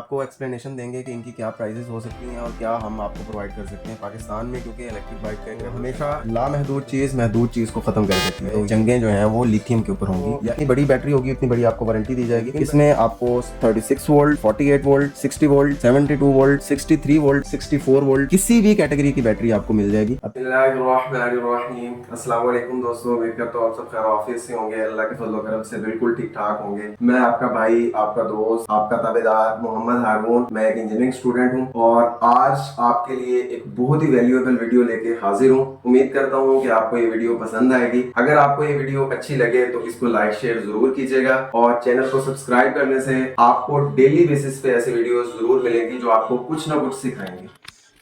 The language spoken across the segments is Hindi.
आपको एक्सप्लेनेशन देंगे कि इनकी क्या प्राइसेस हो सकती हैं और क्या हम आपको प्रोवाइड कर सकते हैं पाकिस्तान में, क्योंकि इलेक्ट्रिक बाइक का हमेशा लामहदूद चीज महदूद चीज को खत्म कर देती है। तो जंगें जो हैं वो लिथियम के ऊपर होंगी। जितनी बड़ी बैटरी होगी उतनी बड़ी आपको वारंटी दी जाएगी। इसमें आपको 36 volt, 48 volt, 60 volt, 72 volt, 63 volt, 64 volt किसी भी कैटेगरी की बैटरी आपको मिल जाएगी। अस्सलाम वालेकुम दोस्तों, उम्मीद करता हूँ आप सब खैर ऑफिस से होंगे, अल्लाह के फजल करम से बिल्कुल ठीक ठाक होंगे। मैं आपका भाई, आपका दोस्त, आपका ताबेदार मोहम्मद हारून, मैं एक इंजीनियरिंग स्टूडेंट हूँ और आज आपके लिए एक बहुत ही वैल्यूएबल वीडियो लेके हाजिर हूँ। उम्मीद करता हूँ कि आपको ये वीडियो पसंद आएगी। अगर आपको ये वीडियो अच्छी लगे तो इसको लाइक शेयर जरूर कीजिएगा और चैनल को सब्सक्राइब करने से आपको डेली बेसिस पे ऐसी वीडियोस जरूर मिलेंगी जो आपको कुछ ना कुछ सिखाएंगे।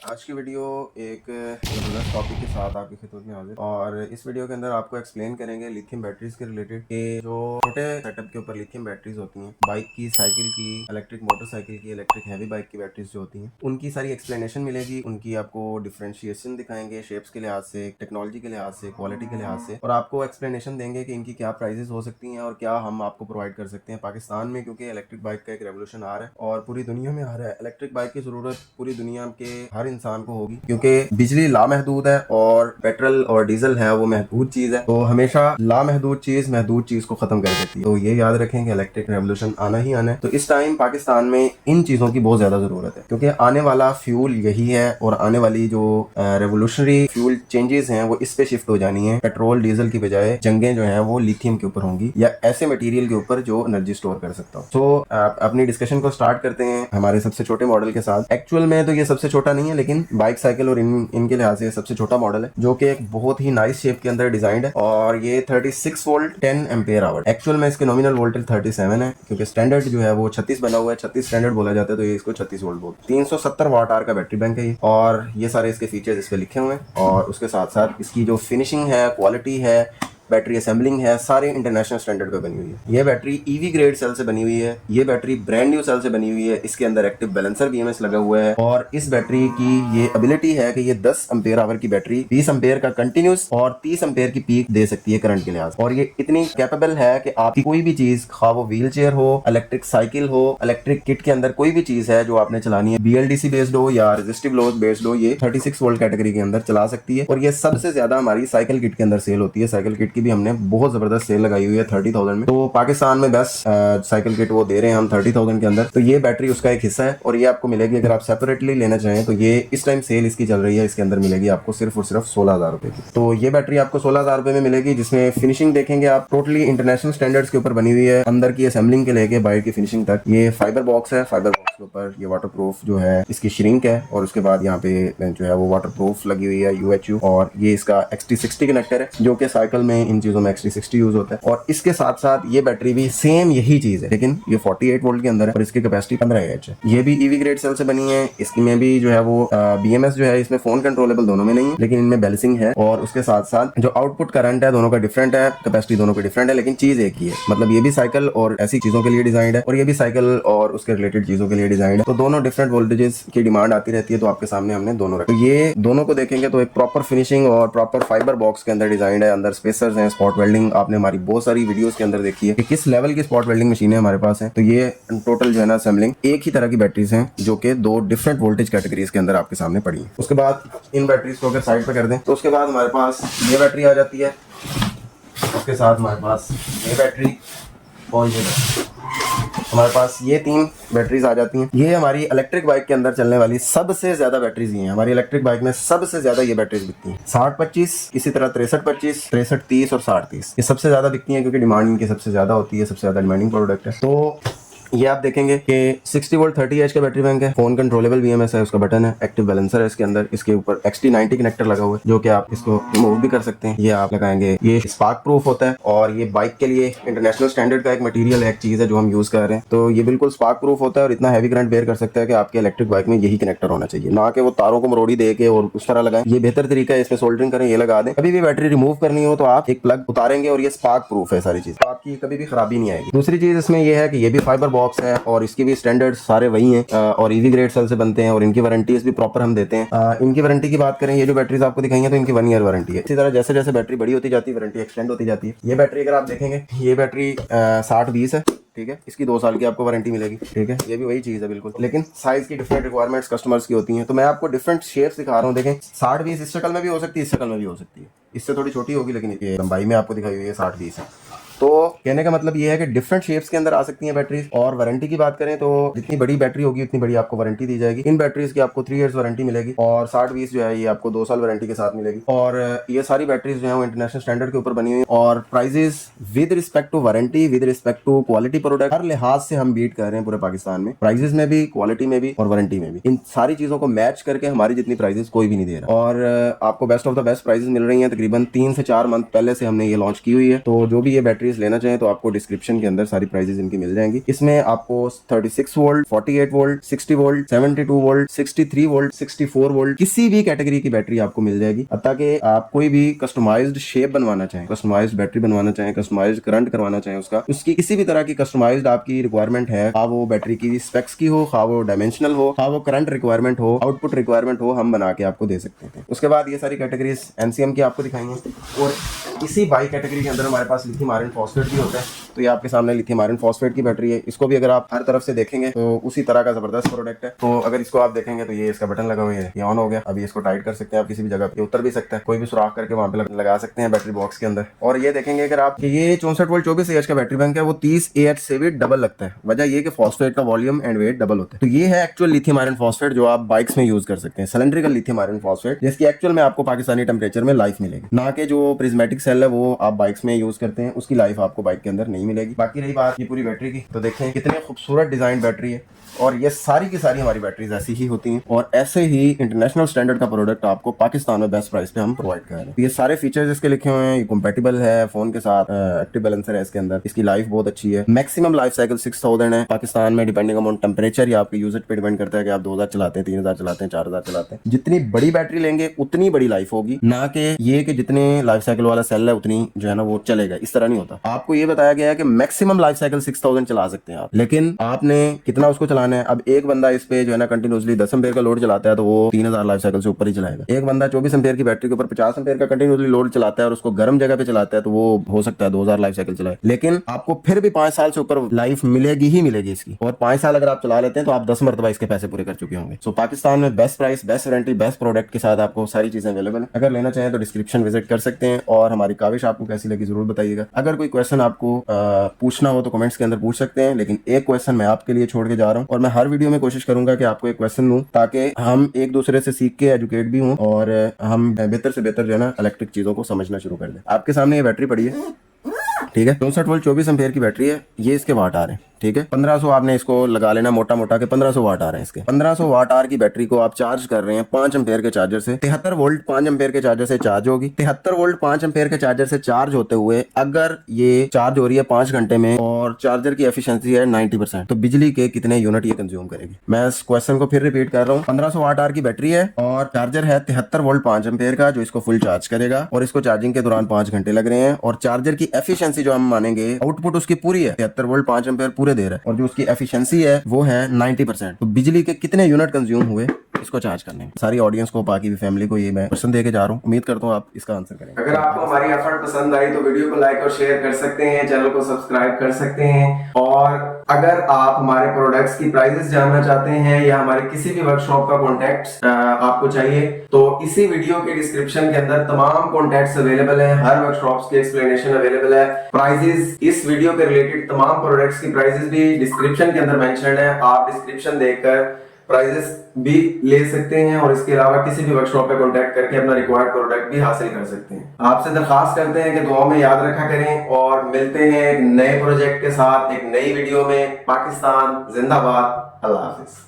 आज की वीडियो एक जबरदस्त टॉपिक के साथ आपकी खिदमत में हाजिर, और इस वीडियो के अंदर आपको एक्सप्लेन करेंगे लिथियम बैटरीज के रिलेटेड कि जो छोटे सेटअप के ऊपर लिथियम बैटरीज होती हैं, बाइक की, साइकिल की, इलेक्ट्रिक मोटरसाइकिल की, इलेक्ट्रिक हैवी बाइक की बैटरीज जो होती हैं, उनकी सारी एक्सप्लेनेशन मिलेगी। उनकी आपको डिफ्रेंशिएशन दिखाएंगे, शेप्स के लिहाज से, टेक्नोलॉजी के लिहाज से, क्वालिटी के लिहाज से, और आपको एक्सप्लेनेशन देंगे कि इनकी क्या प्राइजेस हो सकती हैं और क्या हम आपको प्रोवाइड कर सकते हैं पाकिस्तान में, क्योंकि इलेक्ट्रिक बाइक का एक रेवोल्यूशन आ रहा है और पूरी दुनिया में आ रहा है। इलेक्ट्रिक बाइक की जरूरत पूरी दुनिया के हर इंसान को होगी, क्योंकि बिजली लामहदूद है और पेट्रोल और डीजल है वो महदूद चीज है। तो हमेशा लामहदूद चीज महदूद चीज को खत्म कर देती है। तो ये याद रखें कि इलेक्ट्रिक रेवोल्यूशन आना ही आना है। तो इस टाइम पाकिस्तान में इन चीजों की बहुत ज्यादा जरूरत है, क्योंकि आने वाला फ्यूल यही है और आने वाली जो रेवोल्यूशनरी फ्यूल चेंजेस हैं वो इस पे शिफ्ट हो जानी है। पेट्रोल डीजल की बजाय जंगें जो हैं वो लिथियम के ऊपर होंगी या ऐसे मटेरियल के ऊपर जो एनर्जी स्टोर कर सकता हो। तो अपनी डिस्कशन को स्टार्ट करते हैं हमारे सबसे छोटे मॉडल के साथ। एक्चुअल में तो ये सबसे छोटा नहीं है, लेकिन बाइक, साइकिल और इनके लिहाज से सबसे छोटा मॉडल है, जो कि एक बहुत ही नाइस शेप के अंदर डिजाइंड है। और ये 36 वोल्ट 10 एम्पेयर आवर। एक्चुअल में इसके नॉमिनल वोल्टेज 37 है, क्योंकि स्टैंडर्ड जो है वो 36 बना हुआ है। 36 स्टैंडर्ड बोला जाता है, तो ये इसको 36 वोल्ट बोलते हैं। 370 वाट आवर का बैटरी बैंक है ये, और ये सारे इसके फीचर्स इस पे लिखे हुए हैं। और उसके साथ साथ इसकी जो फिनिशिंग है, क्वालिटी है, बैटरी असेंबलिंग है, सारे इंटरनेशनल स्टैंडर्ड पे बनी हुई है। ये बैटरी ईवी ग्रेड सेल से बनी हुई है। ये बैटरी ब्रांड न्यू सेल से बनी हुई है। इसके अंदर एक्टिव बैलेंसर बीएमएस लगा हुआ है, और इस बैटरी की ये एबिलिटी है कि ये 10 एम्पेयर आवर की बैटरी 20 एम्पेयर का कंटिन्यूस और 30 एम्पेयर की पीक दे सकती है करंट के लिहाज। और ये इतनी कैपेबल है कि आपकी कोई भी चीज, खा वो व्हील चेयर हो, इलेक्ट्रिक साइकिल हो, इलेक्ट्रिक किट के अंदर कोई भी चीज है जो आपने चलानी है, BLDC बेस्ड हो या रेजिस्टिव लोड बेस्ड हो, ये 36 वोल्ट कैटेगरी के अंदर चला सकती है। और ये सबसे ज्यादा हमारी साइकिल किट के अंदर सेल होती है। साइकिल किट की भी हमने बहुत जबरदस्त सेल लगाई हुई है 30,000 में। तो पाकिस्तान में बेस्ट साइकिल किट वो दे रहे हैं हम 30,000 के अंदर। तो ये बैटरी उसका एक हिस्सा है और ये आपको मिलेगी। अगर आप सेपरेटली लेना चाहें तो ये इस टाइम सेल इसकी चल रही है, इसके अंदर मिलेगी आपको सिर्फ और सिर्फ 16,000 रुपए की। तो ये बैटरी आपको 16,000 रुपए में मिलेगी, जिसमें फिनिशिंग देखेंगे आप टोटली इंटरनेशनल स्टैंडर्ड्स के ऊपर बनी हुई है। अंदर की असेंबलिंग के लेके बाहर की फिनिशिंग तक। ये फाइबर बॉक्स है, फाइबर बॉक्स के ऊपर ये वाटरप्रूफ जो है इसकी श्रिंक है, और उसके बाद यहाँ पे जो है वो वाटरप्रूफ लगी हुई है UHU। और ये इसका XT60 कनेक्टर है, जो कि साइकिल में इन चीजों में XT60 यूज होता है। और इसके साथ साथ ये बैटरी भी सेम यही चीज है, लेकिन ये 48 वोल्ट के अंदर है और इसकी कैपेसिटी 15 AH है। ये भी ईवी ग्रेड सेल से बनी है। इसकी में भी जो है वो BMS जो है इसमें फोन कंट्रोलेबल दोनों में नहीं है, लेकिन इनमें बैलेंसिंग है। और उसके साथ साथ जो आउटपुट करंट है दोनों का डिफरेंट है, कैपेसिटी दोनों की डिफरेंट है, लेकिन चीज एक ही है। मतलब ये भी साइकिल और ऐसी चीजों के लिए डिजाइन है, और ये भी साइकिल और उसके रिलेटेड चीजों के लिए डिजाइन है। तो दोनों डिफरेंट वोल्टेजेस की डिमांड आती रहती है, तो आपके सामने हमने दोनों रखे। तो ये दोनों को देखेंगे तो एक प्रॉपर फिनिशिंग और प्रॉपर फाइबर बॉक्स के अंदर डिजाइन है। अंदर स्पेसर्स हैं, स्पॉट वेल्डिंग आपने हमारी बहुत सारी वीडियोस के अंदर देखी है कि किस लेवल की स्पॉट वेल्डिंग मशीनें हमारे पास हैं। तो ये टोटल जो है ना असेंबलिंग एक ही तरह की बैटरीज हैं, जो कि दो डिफरेंट वोल्टेज कैटेगरीज के अंदर आपके सामने पड़ी है। उसके बाद इन बैटरीज को अगर साइड पे कर दें तो उसके बाद हमारे पास ये बैटरी आ जाती है। उसके साथ हमारे पास ये बैटरी और ये बैटरी, हमारे पास ये 3 बैटरीज आ जाती हैं। ये हमारी इलेक्ट्रिक बाइक के अंदर चलने वाली सबसे ज्यादा बैटरीज ही हैं। हमारी इलेक्ट्रिक बाइक में सबसे ज्यादा ये बैटरीज बिकती हैं। 60-25, इसी तरह 63-25, 63-30 और 60-30 ये सबसे ज्यादा बिकती हैं, क्योंकि डिमांड इनकी सबसे ज्यादा होती है, सबसे ज्यादा डिमांडिंग प्रोडक्ट है। तो ये आप देखेंगे कि 60 वोल्ट 30 एच का बैटरी बैंक है, फोन कंट्रोलेबल BMS है, उसका बटन है, एक्टिव बैलेंसर है इसके अंदर। इसके ऊपर XT90 कनेक्टर लगा हुआ है, जो कि आप इसको रिमूव भी कर सकते हैं। ये आप लगाएंगे, ये स्पार्क प्रूफ होता है, और ये बाइक के लिए इंटरनेशनल स्टैंडर्ड का एक मटीरियल है, एक चीज है जो हम यूज कर रहे हैं। तो ये बिल्कुल स्पार्क प्रूफ होता है और इतना हैवी करंट बेयर कर सकता है कि आपके इलेक्ट्रिक बाइक में यही कनेक्टर होना चाहिए, ना कि वो तारों को मरोड़ी दे के और उस तरह लगाएं। ये बेहतर तरीका है, इसमें सोल्डरिंग करें, ये लगा दें। कभी भी बैटरी रिमूव करनी हो तो आप एक प्लग उतारेंगे और ये स्पार्क प्रूफ है सारी चीज, तो आपकी कभी भी खराबी नहीं आएगी। दूसरी चीज इसमें ये है कि ये भी फाइबर बॉक्स है और इसकी भी स्टैंडर्ड सारे वही हैं और ईवी ग्रेड सेल से बनते हैं और इनकी वारंटीज भी प्रॉपर हम देते हैं। इनकी वारंटी की बात करें, ये जो बैटरीज आपको दिखाई है तो इनकी 1 ईयर वारंटी है। इसी तरह जैसे जैसे बैटरी बड़ी होती जाती है वारंटी एक्सटेंड होती जाती है। ये बैटरी अगर आप देखेंगे, ये बैटरी 60-20 है, ठीक है। इसकी 2 साल की आपको वारंटी मिलेगी, ठीक है। ये भी वही चीज़ है बिल्कुल, लेकिन साइज की डिफरेंट रिक्वायरमेंट्स कस्टमर्स की होती हैं। तो मैं आपको डिफरेंट शेप्स दिखा रहा हूँ। देखें 60-20 इस शक्ल में भी हो सकती है, इस शक्ल में भी हो सकती है, इससे थोड़ी छोटी होगी, लेकिन ये लंबाई में आपको दिखाई हुई है 60-20 है। तो कहने का मतलब ये है कि डिफरेंट शेप्स के अंदर आ सकती हैं बैटरीज। और वारंटी की बात करें तो जितनी बड़ी बैटरी होगी उतनी बड़ी आपको वारंटी दी जाएगी। इन बैटरीज की आपको 3 इयर्स वारंटी मिलेगी और 60-20 जो है ये आपको 2 साल वारंटी के साथ मिलेगी। और ये सारी बैटरीज जो है वो इंटरनेशनल स्टैंडर्ड के ऊपर बनी हुई है और prices with respect to warranty, with respect to quality product, हर लिहाज से हम बीट कर रहे हैं पूरे पाकिस्तान में, प्राइजेस में भी, क्वालिटी में भी और वारंटी में भी। इन सारी चीजों को मैच करके हमारी जितनी प्राइजेस कोई भी नहीं दे रहा और आपको best of the best prices मिल रही हैं। तकरीबन 3 से 4 मंथ पहले से हमने ये लॉन्च की हुई है। तो जो भी ये बैटरीज लेना चाहें तो आपको डिस्क्रिप्शन के अंदर सारी प्राइसेस इनकी मिल जाएंगी। इसमें आपको 36 volt, 48 volt, 60 volt, 72 volt, 63 volt, 64 volt किसी भी कैटेगरी की बैटरी आपको मिल जाएगी। ताकि आप कोई भी कस्टमाइज्ड शेप बनवाना चाहें, कस्टमाइज्ड बैटरी बनवाना चाहें, कस्टमाइज्ड करंट करवाना चाहें, उसकी किसी भी तरह की कस्टमाइज्ड आपकी रिक्वायरमेंट है, खा वो बैटरी की स्पेक्स की हो, खा वो डायमेंशनल हो, खा वो करंट रिक्वायरमेंट हो, आउटपुट रिक्वायरमेंट हो, हम बना के आपको दे सकते हैं। उसके बाद ये सारी कैटेगरीज एनसीएम की आपको दिखाएंगे और इसी बाई कैटेगरी के अंदर हमारे पास लिथियम आयरन फॉस्फेट भी होता है। तो ये आपके सामने लिथियम आयरन फॉस्फेट की बैटरी है। इसको भी अगर आप हर तरफ से देखेंगे तो उसी तरह का जबरदस्त प्रोडक्ट है। तो अगर इसको आप देखेंगे तो ये इसका बटन लगा हुआ है, ये ऑन हो गया। अभी इसको टाइट कर सकते हैं आप किसी भी जगह पे, उतर भी सकता है, कोई भी सुराख करके वहां पे लगा सकते हैं बैटरी बॉक्स के अंदर। और ये देखेंगे अगर आप कि ये 64 वोल्ट 24 AH का बैटरी बैंक है, वो 30 AH से भी डबल लगता है। वजह ये कि फॉस्फेट का वॉल्यूम एंड वेट डबल होता है। तो ये है एक्चुअल लिथियम आयरन फॉस्फेट जो आप बाइक्स में यूज कर सकते हैं, सिलेंड्रिकल लिथियम आयरन फॉस्फेट, जिसकी एक्चुअल में आपको पाकिस्तानी टेम्परेचर में लाइफ मिलेगी, ना कि जो प्रिज्मेटिक सेल है वो आप बाइक्स में यूज करते हैं, उसकी लाइफ आपको बाइक के अंदर नहीं मिलेगी। बाकी रही बात ये पूरी बैटरी की, तो देखें कितनी खूबसूरत डिजाइन बैटरी है और ये सारी की सारी हमारी बैटरीज ऐसी ही होती हैं और ऐसे ही इंटरनेशनल स्टैंडर्ड का प्रोडक्ट आपको पाकिस्तान में बेस्ट प्राइस पे हम प्रोवाइड कर रहे हैं। ये सारे फीचर्स इसके लिखे हुए हैं, ये कंपैटिबल है फोन के साथ, एक्टिव बैलेंसर है इसके अंदर, इसकी लाइफ बहुत अच्छी है, मैक्सिमम लाइफ साइकिल 6000 है। पाकिस्तान में डिपेंडिंग ऑन टेम्परेचर या आपके यूजेज पे डिपेंड करता है कि आप 2000 चलाते हैं, 3000 चलाते हैं, 4000 चलाते हैं। जितनी बड़ी बैटरी लेंगे उतनी बड़ी लाइफ होगी, ना कि ये कि जितने लाइफ साइकिल वाला सेल है उतनी जो है ना वो चलेगा, इस तरह नहीं होता। आपको ये बताया गया है कि मैक्सिमम लाइफ साइकिल 6000 चला सकते हैं आप, लेकिन आपने कितना उसको चलाना है। अब एक बंदा इस पे जो है ना कंटिन्यूसली 10 एम्पेयर का लोड चलाता है तो वो 3000 लाइफ साइकिल से ऊपर ही चलाएगा। एक बंदा 24 एम्पेयर की बैटरी के ऊपर 50 एम्पेयर का कंटिन्यूसली लोड चलाता है और उसको गर्म जगह पे चलाता है तो वो हो सकता है 2000 लाइफ साइकिल चलाए, लेकिन आपको फिर भी 5 साल से ऊपर लाइफ मिलेगी ही मिलेगी इसकी। और 5 साल अगर आप चला लेते हैं तो आप 10 मरतबा इसके पैसे पूरे कर चुके होंगे। सो पाकिस्तान में best price, best warranty, best product के साथ आपको सारी चीजें अवेलेबल है। अगर लेना चाहें तो डिस्क्रिप्शन विजिट कर सकते हैं और हमारी काविश आपको कैसी लगी जरूर बताइएगा। अगर कोई क्वेश्चन आपको पूछना हो तो कमेंट्स के अंदर पूछ सकते हैं, लेकिन एक क्वेश्चन मैं आपके लिए छोड़ के जा रहा हूँ और मैं हर वीडियो में कोशिश करूंगा कि आपको एक क्वेश्चन दूं ताकि हम एक दूसरे से सीख के एजुकेट भी हों और हम बेहतर से बेहतर जो है ना इलेक्ट्रिक चीजों को समझना शुरू कर दें। आपके सामने ये बैटरी पड़ी है, ठीक है, 64 वोल्ट 24 एम्पेयर की बैटरी है। ये इसके वाट आ रहे हैं, ठीक है, 1500 आपने इसको लगा लेना मोटा मोटा के 1500 वाट आ रहे हैं इसके। 1500 वाट आर की बैटरी को आप चार्ज कर रहे हैं 5 एम्पेयर के चार्जर से। 73 वोल्ट 5 एम्पेयर के चार्जर से चार्ज होगी। 73 वोल्ट 5 एम्पेयर के चार्जर से चार्ज होते हुए अगर ये चार्ज हो रही है 5 घंटे में और चार्जर की एफिशिएंसी है 90%, तो बिजली के कितने यूनिट ये कंज्यूम करेगी। मैं इस क्वेश्चन को फिर रिपीट कर रहा हूँ। 1500 वाट आर की बैटरी है और चार्जर है 73 वोल्ट 5 एम्पेयर का जो इसको फुल चार्ज करेगा और इसको चार्जिंग के दौरान 5 घंटे लग रहे हैं और चार्जर की एफिशिएंसी जो हम मानेंगे आउटपुट उसकी पूरी है, 73 वोल्ट 5 एम्पेयर पूरे दे रहा है और जो उसकी एफिशिएंसी है वो है 90%। तो बिजली के कितने यूनिट कंज्यूम हुए इसको चार्ज करने में। सारी ऑडियंस को, बाकी भी फैमिली को ये मैं क्वेश्चन देके जा रहा हूँ। उम्मीद करता हूँ आप इसका आंसर करेंगे। अगर आपको हमारी एफर्ट पसंद आई तो वीडियो को लाइक और शेयर कर सकते हैं, चैनल को सब्सक्राइब कर सकते हैं और अगर आप हमारे प्रोडक्ट्स की प्राइसेस जानना चाहते हैं या हमारे किसी भी वर्कशॉप का कॉन्टैक्ट आपको चाहिए तो इसी वीडियो के डिस्क्रिप्शन के अंदर तमाम कॉन्टैक्ट्स अवेलेबल है, हर वर्कशॉप्स की एक्सप्लेनेशन अवेलेबल है। प्राइसेस, इस वीडियो के रिलेटेड तमाम प्रोडक्ट्स की प्राइसेस भी डिस्क्रिप्शन के अंदर मेंशन्ड है। आप डिस्क्रिप्शन देखकर प्राइसेस भी ले सकते हैं और इसके अलावा किसी भी वर्कशॉप पे कांटेक्ट करके अपना रिक्वायर्ड प्रोडक्ट भी हासिल कर सकते हैं। आपसे दरखास्त करते हैं कि दुआओं में याद रखा करें और मिलते हैं एक नए प्रोजेक्ट के साथ एक नई वीडियो में। पाकिस्तान जिंदाबाद, अल्लाह हाफिज।